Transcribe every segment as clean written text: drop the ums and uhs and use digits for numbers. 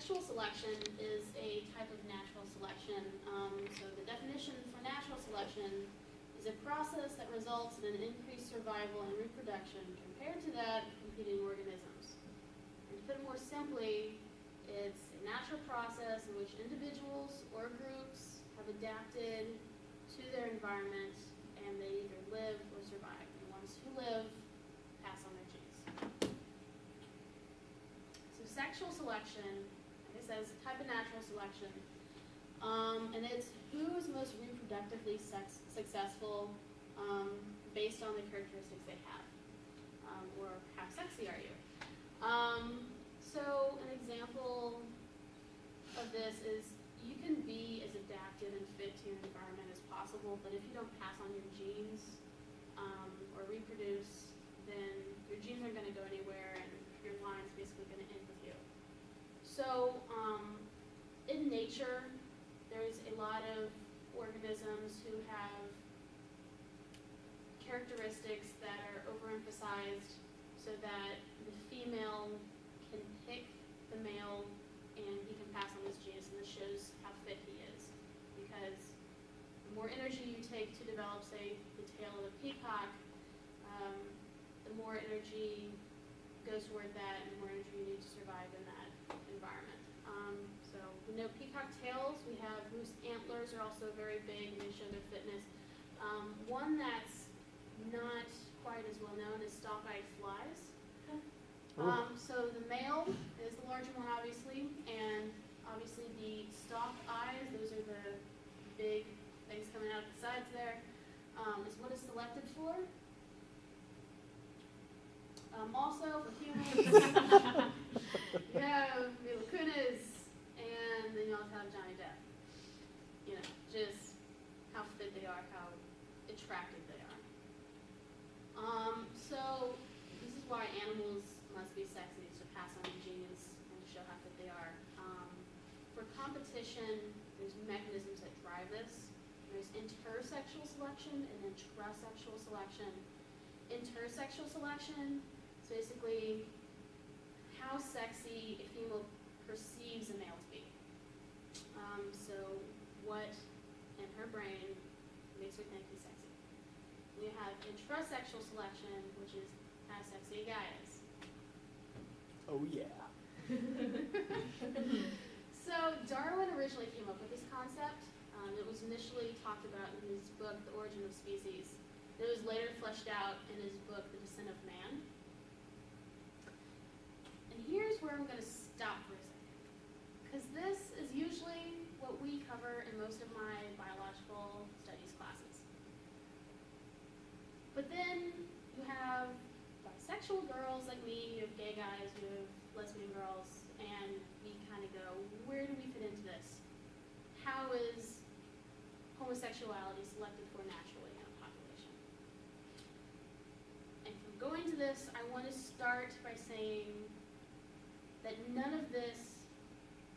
sexual selection is a type of natural selection. So the definition for natural selection is a process that results in an increased survival and reproduction compared to that of competing organisms. And to put it more simply, it's a natural process in which individuals or groups have adapted to their environment and they either live or survive. And the ones who live pass on their genes. So sexual selection, like I said, is a type of natural selection. And it's who is most reproductively successful based on the characteristics they have, or how sexy are you. So an example of this is you can be as adapted and fit to your environment as possible, but if you don't pass on your genes or reproduce, then your genes aren't going to go anywhere and your line's basically going to end with you. So in nature, there's a lot of organisms who have characteristics that are overemphasized so that the female can pick the male and he can pass on his genes, and this shows how fit he is. Because the more energy you take to develop, say, the tail of a peacock, the more energy goes toward that and the more energy you need to survive in that environment. So we know peacock tails, we have moose antlers are also very big and they show their fitness. One that's not quite as well known is stalk-eyed flies. So the male is the larger one, obviously, and obviously the stalk eyes, those are the big things coming out of the sides there, is what is selected for. Also for humans, you have Mila Kunis, and then you also have Johnny Depp. You know, just how fit they are, how attractive they are. So this is why animals must be sexy, to pass on your genes and to show how fit they are. For competition, there's mechanisms that drive this. There's intersexual selection and intrasexual selection. Intersexual selection is basically how sexy a female perceives a male to be. So what in her brain makes her think he's sexy. We have intrasexual selection, which is how sexy a guy is. Oh yeah. So Darwin originally came up with this concept. It was initially talked about in his book, The Origin of Species. It was later fleshed out in his book, The Descent of Man. And here's where I'm going to stop for a second. Because this is usually what we cover in most of my biological studies classes. But then you have bisexual girls like me, you have gay guys, you have lesbian girls, and we kind of go, where do we fit into this? How is homosexuality selected for naturally in a population? And from going to this, I want to start by saying that none of this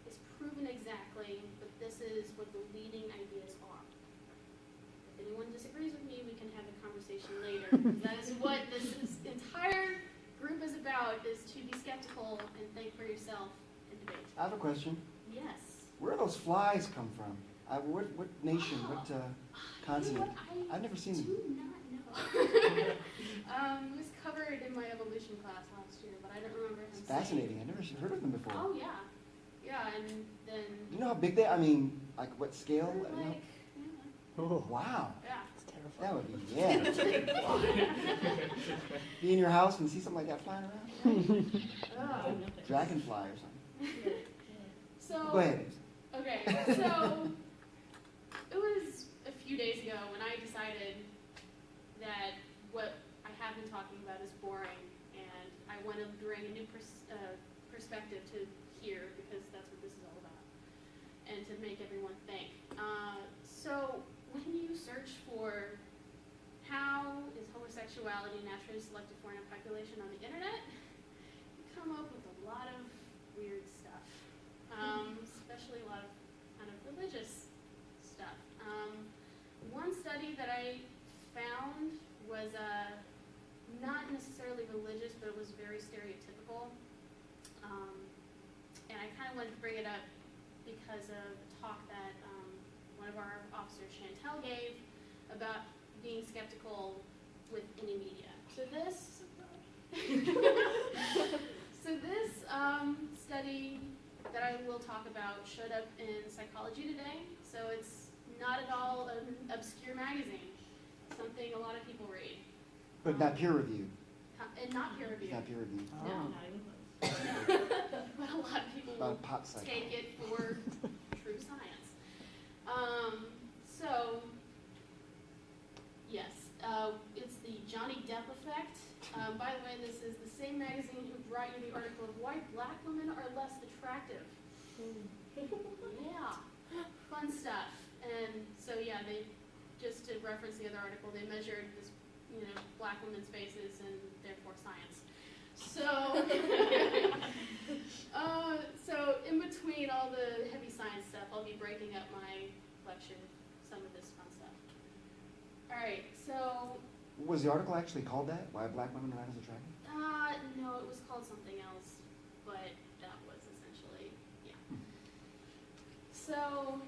is proven exactly, but this is what the leading ideas are. If anyone disagrees with me, we can have a conversation later. That is what this entire group is about, is to be skeptical and think for yourself and debate. I have a question. Yes. Where do those flies come from? What nation, what continent? I've never seen them. Do not know. It was covered in my evolution class last year, but I don't remember him It's saying. fascinating. I've never heard of them before. Oh yeah, yeah, and then. Do you know how big they? I mean, like what scale? They're I don't know. like, Oh wow. yeah. It's terrifying. That would be be in your house and see something like that flying around. Oh. Dragonfly or something. So. Go ahead. Okay, so it was a few days ago when I decided that what I have been talking about is boring, and I want to bring a new perspective to here, because that's what this is all about, and to make everyone think. So when you search for how is homosexuality naturally selected for in a population on the internet, you come up with a lot of weird stuff. Especially a lot of kind of religious stuff. One study that I found was not necessarily religious, but it was very stereotypical. And I kind of wanted to bring it up because of a talk that one of our officers, Chantel, gave about being skeptical with any media. So this study that I will talk about showed up in Psychology Today, so it's not at all an obscure magazine, something a lot of people read. But not peer reviewed. And not peer reviewed. Not peer reviewed. No. But a lot of people will take it for true science. So, yes, it's the Johnny Depp effect. By the way, this is the same magazine who brought you the article of why black women are less attractive. Yeah, fun stuff. And so, yeah, they just to reference the other article, they measured this, black women's faces and therefore science. So, so in between all the heavy science stuff, I'll be breaking up my lecture, some of this fun stuff. All right, so. Was the article actually called that? Why black women are not as attractive? No, it was called something else, but that was essentially, yeah. So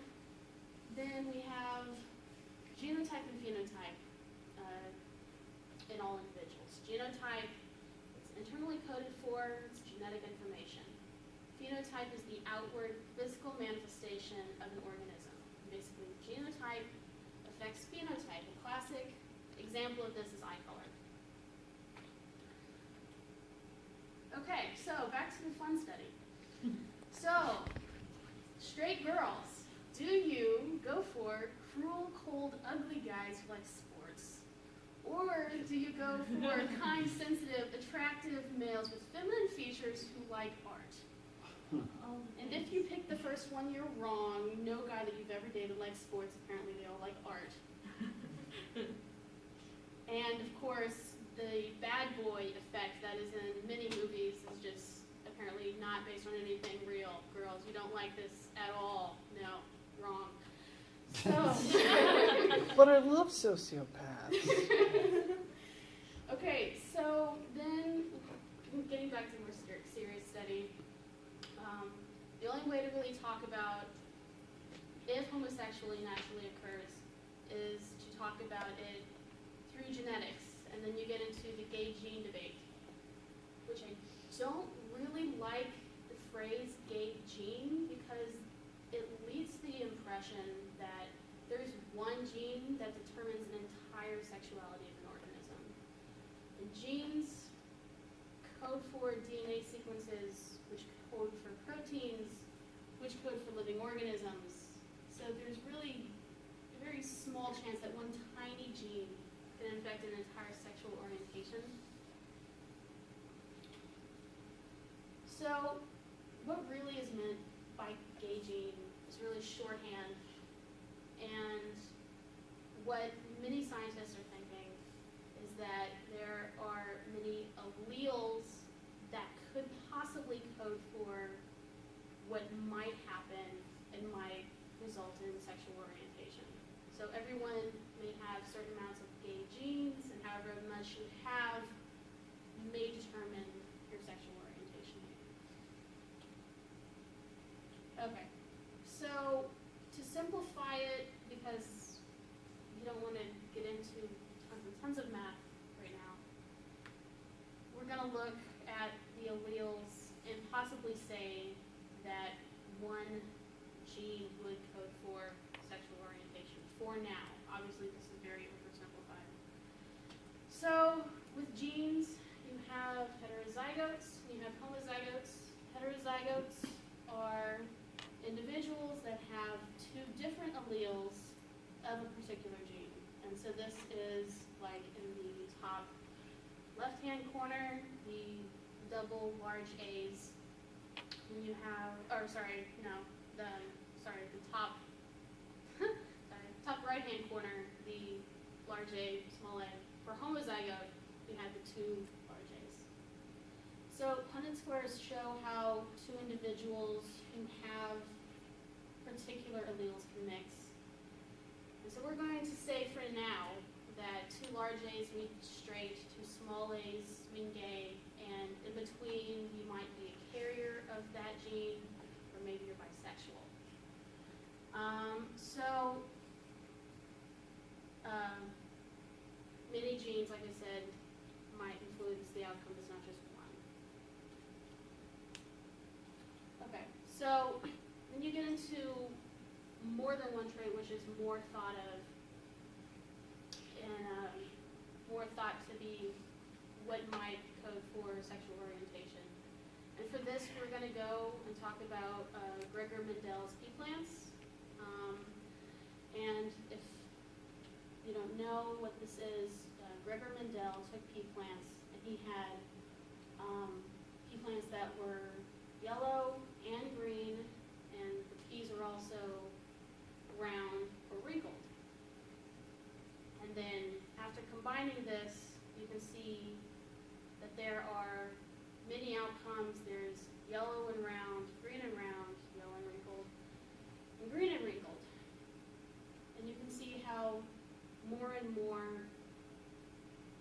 then we have genotype and phenotype in all individuals. Genotype, it's internally coded for, it's genetic information. Phenotype is the outward physical manifestation of an organism. Basically, genotype affects phenotype. A classic example of this is eye color. Okay, so back to the fun study. So, straight girls, do you go for cruel, cold, ugly guys who like sports? Or do you go for kind, sensitive, attractive males with feminine features who like art? And if you pick the first one, you're wrong. No guy that you've ever dated likes sports. Apparently they all like art. And of course, the bad boy effect that is in many movies is just apparently not based on anything real. Girls, you don't like this at all. No, wrong. So. But I love sociopaths. Okay, so then getting back to a more serious study, the only way to really talk about if homosexuality naturally occurs is to talk about it through genetics, and then you get into the gay gene debate, which I don't really like the phrase gay gene because it leads to the impression that there's one gene that determines an entire sexuality of an organism. And genes code for DNA sequences, which code for proteins, which code for living organisms. So there's really a very small chance that one tiny gene can affect an entire sexual orientation. So what really is meant by gay gene is really shorthand, and what many scientists are thinking is that there are many alleles that could possibly code for what might happen and might result in sexual orientation. So everyone may have certain amounts of gay genes, and however much you have may determine your sexual orientation. Okay, so to simplify it, because you don't want to get into tons and tons of math right now, we're going to look at the alleles and possibly say that one gene would code for sexual orientation for now. Obviously, this is very oversimplified. So, with genes, you have heterozygotes, you have homozygotes. Heterozygotes are individuals that have two different alleles of a particular gene. And so this is like in the top left-hand corner, the double large A's. And you have, the top, top right-hand corner, the large A, small a. For homozygote, you have the two large A's. So Punnett squares show how two individuals who have particular alleles can mix. And so we're going to say for now that two large A's mean straight, two small A's mean gay, and in between you might be a carrier of that gene, or maybe So, many genes, like I said, might influence the outcome. It's not just one. Okay, so then you get into more than one trait, which is more thought of, and more thought to be what might code for sexual orientation. And for this, we're going to go and talk about Gregor Mendel's P-plants. And if you don't know what this is, Gregor Mendel took P-plants, and he had P-plants that were yellow and green, and the P's are also round or wrinkled. And then after combining this, you can see that there are many outcomes. There's yellow and round, green and round, yellow and wrinkled, and green and wrinkled. And you can see how more and more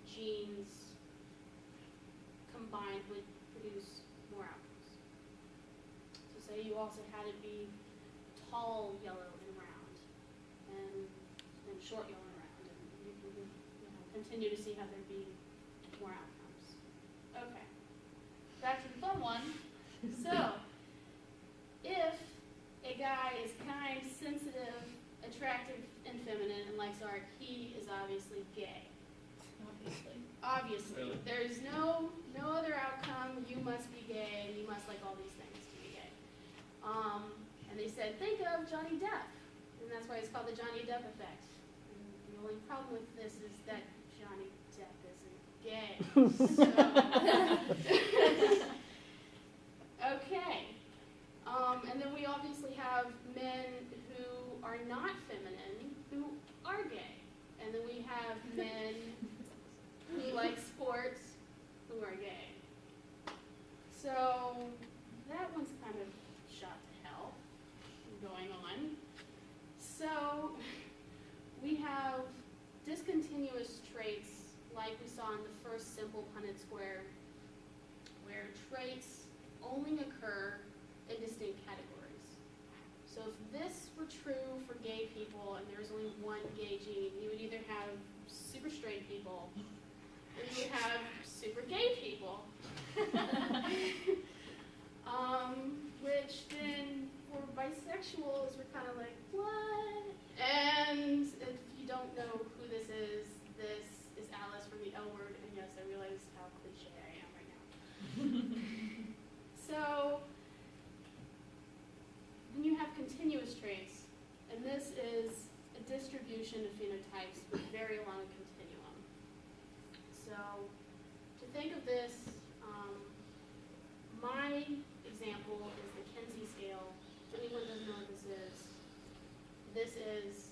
genes combined would produce more outcomes. So say you also had it be tall yellow and round, and short yellow and round, and you can continue to see how there'd be more outcomes. Okay, back to the fun one. So, if a guy is kind, sensitive, attractive, and feminine, and likes art, he is obviously gay. Obviously. Really? There's no other outcome. You must be gay, and you must like all these things to be gay. And they said, think of Johnny Depp, and that's why it's called the Johnny Depp effect. And the only problem with this is that Johnny Depp isn't gay. So. Okay. And then we obviously have men who are not feminine who are gay. And then we have men who like sports who are gay. So that one's kind of shot to hell going on. So we have discontinuous traits like we saw in the first simple Punnett square, where traits only occur in distinct categories. So if this were true for gay people and there was only one gay gene, you would either have super straight people or you would have super gay people. Which then for bisexuals, we're kind of like, what? And if you don't know who this is Alice from the L Word, and yes, I realize how cliche I am right now. So, then you have continuous traits, and this is a distribution of phenotypes with very long continuum. So, to think of this, my example is the Kinsey scale. If anyone doesn't know what this is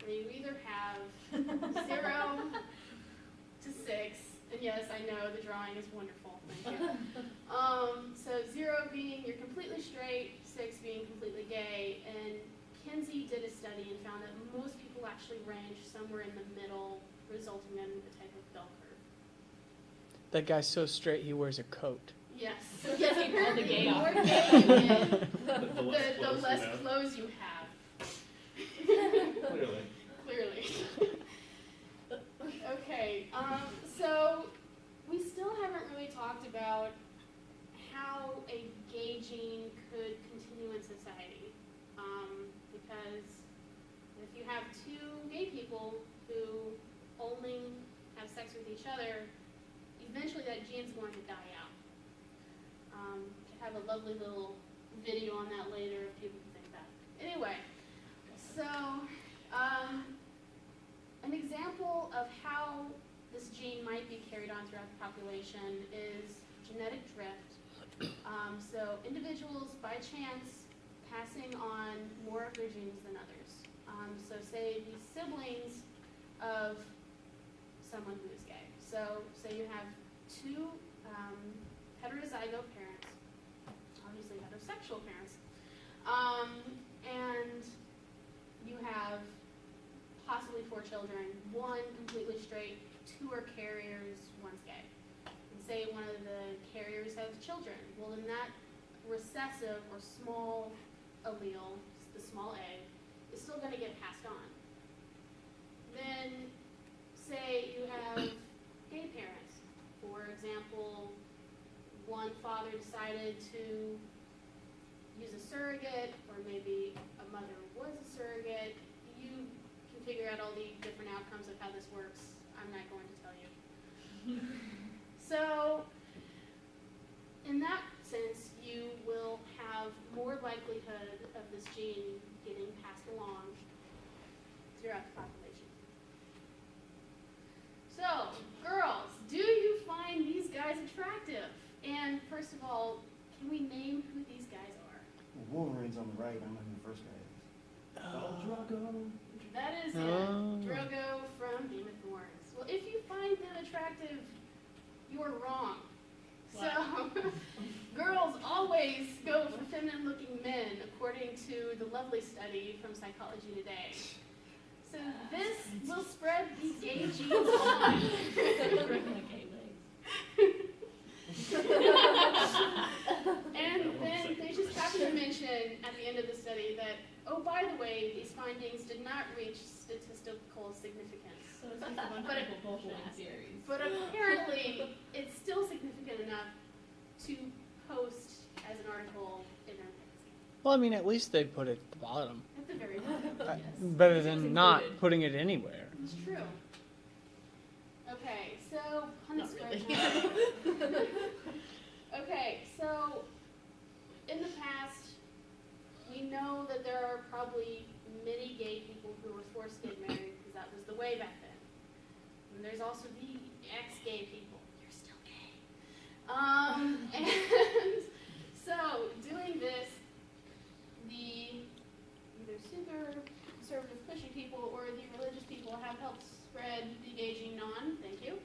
where you either have 0 to 6, and yes, I know the drawing is wonderful, thank you. So 0 being you're completely straight, 6 being completely gay, and Kinsey did a study and found that most people actually range somewhere in the middle, resulting in a type of bell curve. That guy's so straight he wears a coat. Yes. Yes, apparently gay the more are. gay you get, The the less you have. clothes you have. Clearly. Clearly. Okay, so we still haven't really talked about how a gay gene could continue in society. Because if you have 2 gay people who only have sex with each other, eventually that gene's going to die out. I have a lovely little video on that later if people can think that. Anyway, so an example of how this gene might be carried on throughout the population is genetic drift. So individuals, by chance, passing on more of their genes than others. So say these siblings of someone who is gay. So say you have 2 heterozygote parents, obviously heterosexual parents, and you have possibly 4 children, 1 completely straight, 2 are carriers, 1's gay. And say one of the carriers has children. Well, then that recessive or small allele, the small a, is still going to get passed on. Then, say you have gay parents. For example, one father decided to use a surrogate, or maybe a mother was a surrogate. You can figure out all the different outcomes of how this works. I'm not going to tell you. So, in that sense, you will have more likelihood of this gene getting passed along throughout the population. So, girls, do you find these guys attractive? And first of all, can we name who these guys are? Well, Wolverine's on the right. I don't know who the first guy is. Drago. That is Drogo from Game of Thrones. Well, if you find them attractive, you're wrong. Wow. So, girls always go for feminine-looking men, according to the lovely study from Psychology Today. So this will spread the gay genes on. And then they just happen to mention at the end of the study that, oh, by the way, these findings did not reach statistical significance. So it's just a bunch of people bullshitting theories. But apparently, it's still significant enough to post as an article in their magazine. Well, I mean, at least they put it at the bottom. At the very bottom, yes. Better than not putting it anywhere. It's true. Okay, so Not really. Okay, so in the past, we know that there are probably many gay people who were forced to get married because that was the way back then. And there's also the ex-gay people. You're still gay. And so doing this, the either super conservative pushy people or the religious people have helped spread the gay gene on. Thank you.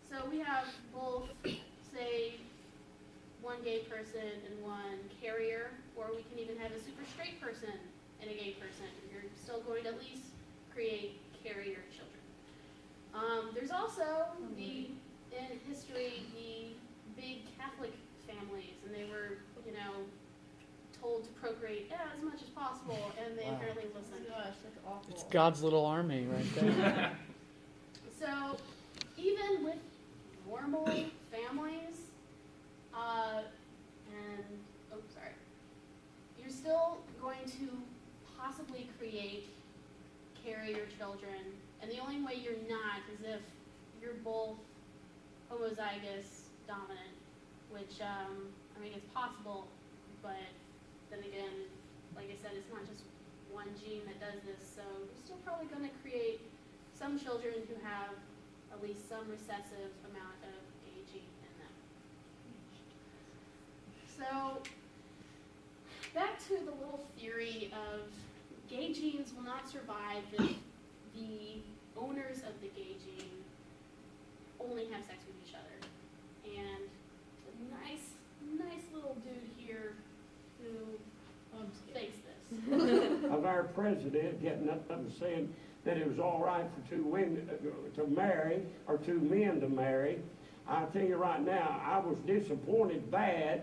So we have both, say, one gay person and one carrier, or we can even have a super straight person and a gay person. You're still going to at least create carrier children. There's also in history, the big Catholic families, and they were, told to procreate as much as possible, and they apparently Oh listened. my gosh, that's awful. It's God's little army right there. So, even with normal families, you're still going to possibly create carrier children, and the only way you're not is if you're both homozygous dominant, which, it's possible, but then again, like I said, it's not just one gene that does this, so you're still probably going to create some children who have at least some recessive amount of a gene in them. So, back to the little theory of gay genes will not survive if the owners of the gay gene only have sex with each other. And the nice little dude here who thinks this. Of our president getting up and saying that it was all right for two women to marry, or two men to marry. I'll tell you right now, I was disappointed bad,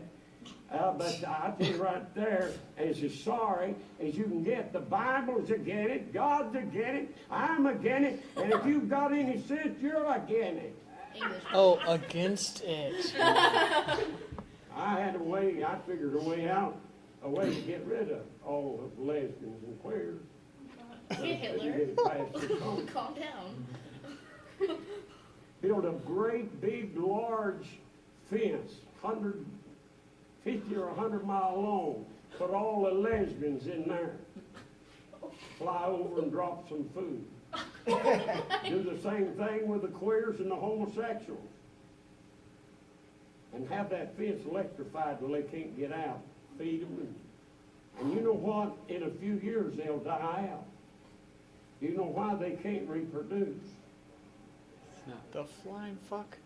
but I'll tell you right there, as sorry as you can get. The Bible's against it, God's against it, I'm against it, and if you've got any sense, you're against it. English. Oh, against it. I had a way, I figured a way out, a way to get rid of all of the lesbians and queers. Okay, Hitler. Get it past this home. Calm down. Build a great big large fence, 150 or 100 mile long, put all the lesbians in there, fly over and drop some food. Do the same thing with the queers and the homosexuals, and have that fence electrified till they can't get out. Feed them, and you know what? In a few years they'll die out. You know why? They can't reproduce. The flying fuck.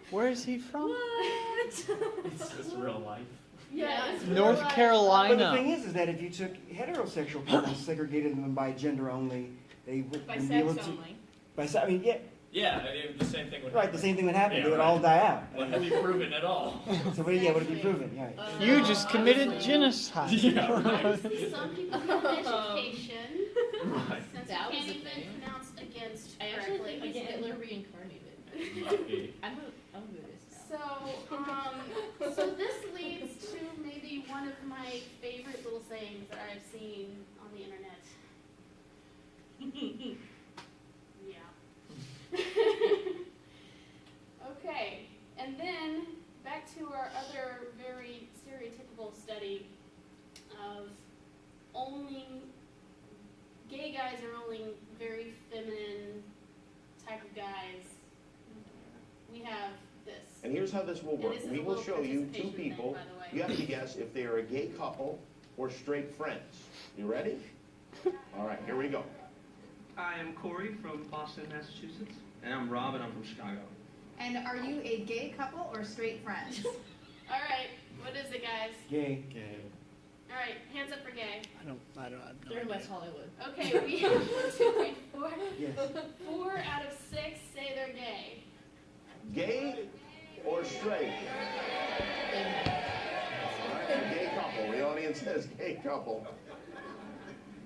Where is he from? What? It's just real life. Yeah, it's North real life. Carolina. But the thing is that if you took heterosexual people, segregated them by gender only, they By wouldn't be sex able to. only. By se- I mean, yeah, Yeah, I mean, the same thing would Right, the same thing would happen. Yeah, They would right. all die out. Well, have you proven at all? So what? Yeah, what have you proven? Yeah. Right. You just committed genocide. Yeah, right. Some people have education, Right. since That we was can't a even thing. pronounce against I actually correctly think he's again. Hitler reincarnated. Lucky. I'm a Buddhist now. So this leads to maybe one of my favorite little sayings that I've seen on the internet. Yeah. Okay, and then back to our other very stereotypical study of only gay guys are only very feminine type of guys. We have this. And here's how this will And work. this is We a will little show you two participation thing, people. by the way. You have to guess if they are a gay couple or straight friends. You ready? All right, here we go. I am Corey from Boston, Massachusetts. And I'm Rob, and I'm from Chicago. And are you a gay couple or straight friends? All right, what is it, guys? Gay. All right, hands up for gay. I don't have no They're in idea. West Hollywood. Okay, we have 1, 2, 3, 4. Yes. 4 out of 6 say they're gay. Gay or straight? All right, a gay couple. The audience says gay couple.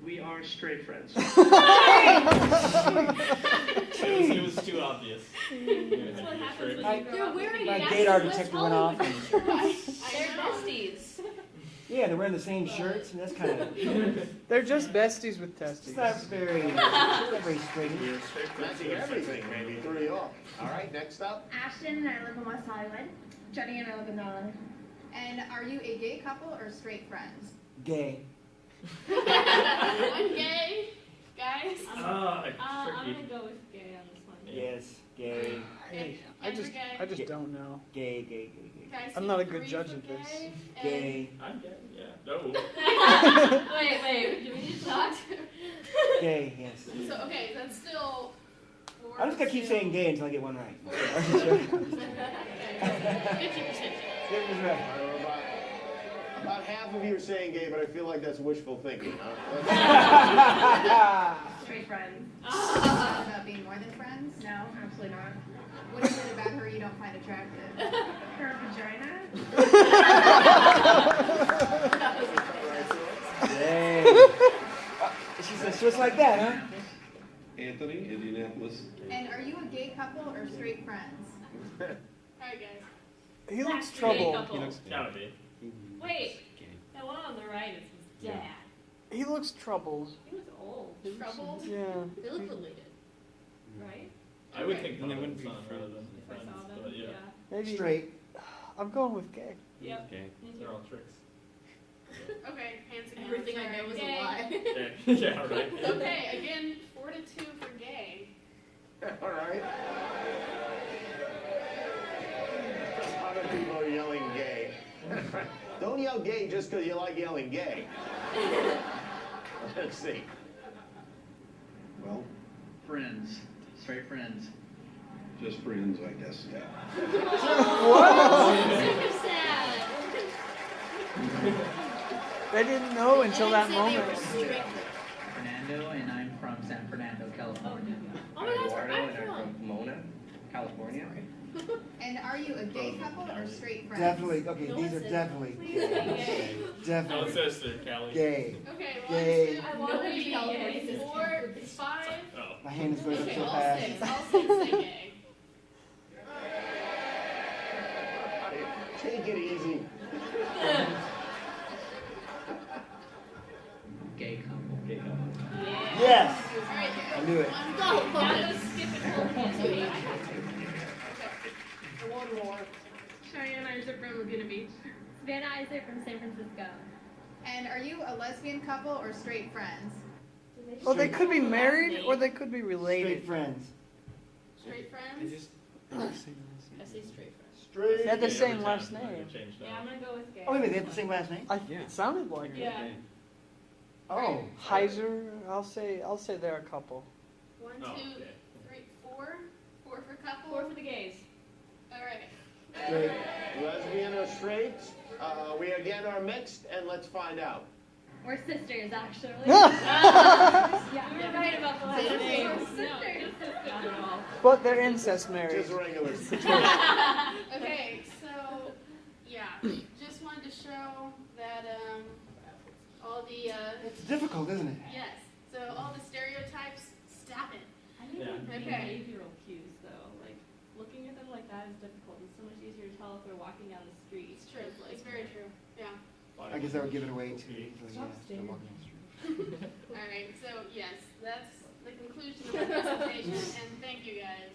We are straight friends. It was too obvious. That's what happens when you grow They're up. wearing My That's gadar West detector went off. Hollywood. They're know. besties. Yeah, they're wearing the same shirts, and that's kind of. They're just besties with It's testes. not very. Not very straight. You're straight friends. Matching everything maybe threw you off. All right, next up. Ashton and I live in West Hollywood. Jenny and I live in Norland. And are you a gay couple or straight friends? Gay. I'm gay, guys. Ah, I'm tricky. gonna go with gay on this one. Yes. Gay. Hey, I Andrew just gay. don't know. Gay. Gay. Guys, I'm say not a good 3 judge for of this. gay, and- Gay. I'm gay, yeah. No. Wait, do we need to talk? Gay. Yes. So, okay, that's still 4. I'm just gonna keep saying gay until I get one right. 50%. It was right. About half of you are saying gay, but I feel like that's wishful thinking, huh? Straight friends. About being more than friends? No, absolutely not. What is it about her you don't find attractive? Her vagina? Dang. She says just like that, huh? Anthony, Indianapolis. And are you a gay couple or straight friends? Alright, guys. He looks Gay trouble. couple. Gotta be. Wait, that one on the right is his dad. He looks troubled. He was old. Troubled? Yeah. They look related, right? I would Okay. think And they mother wouldn't and be son rather than If I friends, saw them, but yeah. Maybe. Straight. I'm going with gay. Yep. Okay. They're all tricks. Okay, hands again. Everything I know is a Gay. lie. Yeah, right. Okay, again, 4 to 2 for gay. All right. Other people are yelling gay. Don't yell gay just because you like yelling gay. Let's see. Well, Friends, straight friends. just friends, I guess, yeah. Super sad. They didn't know until that moment. Fernando, and I'm from San Fernando, California. Oh my gosh, where I'm and I'm from. from Pomona, California. And are you a gay couple or straight friends? Definitely. Okay, these are definitely. Gay. No Definitely. sister, Callie. Gay. Okay, Gay. 1, 2, I wanna be 3, California. 4, 5. Oh. My hand is going up Okay, so all fast. 6. All 6 say gay. Take it easy. Gay couple. Gay couple. Yes. Alright, I knew it. Now go skip it for me. One more. Cheyenne Isaac from Laguna Beach. Savannah Isaac from San Francisco. And are you a lesbian couple or straight friends? Well, they could be married or they could be Straight related. friends. Straight friends? I say straight friends. Straight. They had the Every same time last it's not gonna name. change now. Yeah, I'm gonna go with gay. Oh, wait a minute, they have the same last name? It sounded like it. Yeah. Oh. Heiser, I'll say they're a couple. 1, Oh, 2, okay. 3, 4. 4 for couple. 4 for the gays. Alright. Lesbian or straight? We again are mixed, and let's find out. We're sisters, actually. Yeah, you're right about the last Sisters. name. No, Sisters. just not at all. But they're incest married. Just regular. Okay, so, yeah, just wanted to show that, all the, It's difficult, isn't it? yes, so all the stereotypes, stop it. I think Yeah. with Okay. behavioral cues though, like looking at them like that is difficult. It's so much easier to tell if they're walking down the street. It's true, it's very true, yeah. I guess that would give it away too. Okay. So, Stop yeah, staring. they're walking the street. All right, so, yes, that's the conclusion of my presentation, and thank you guys.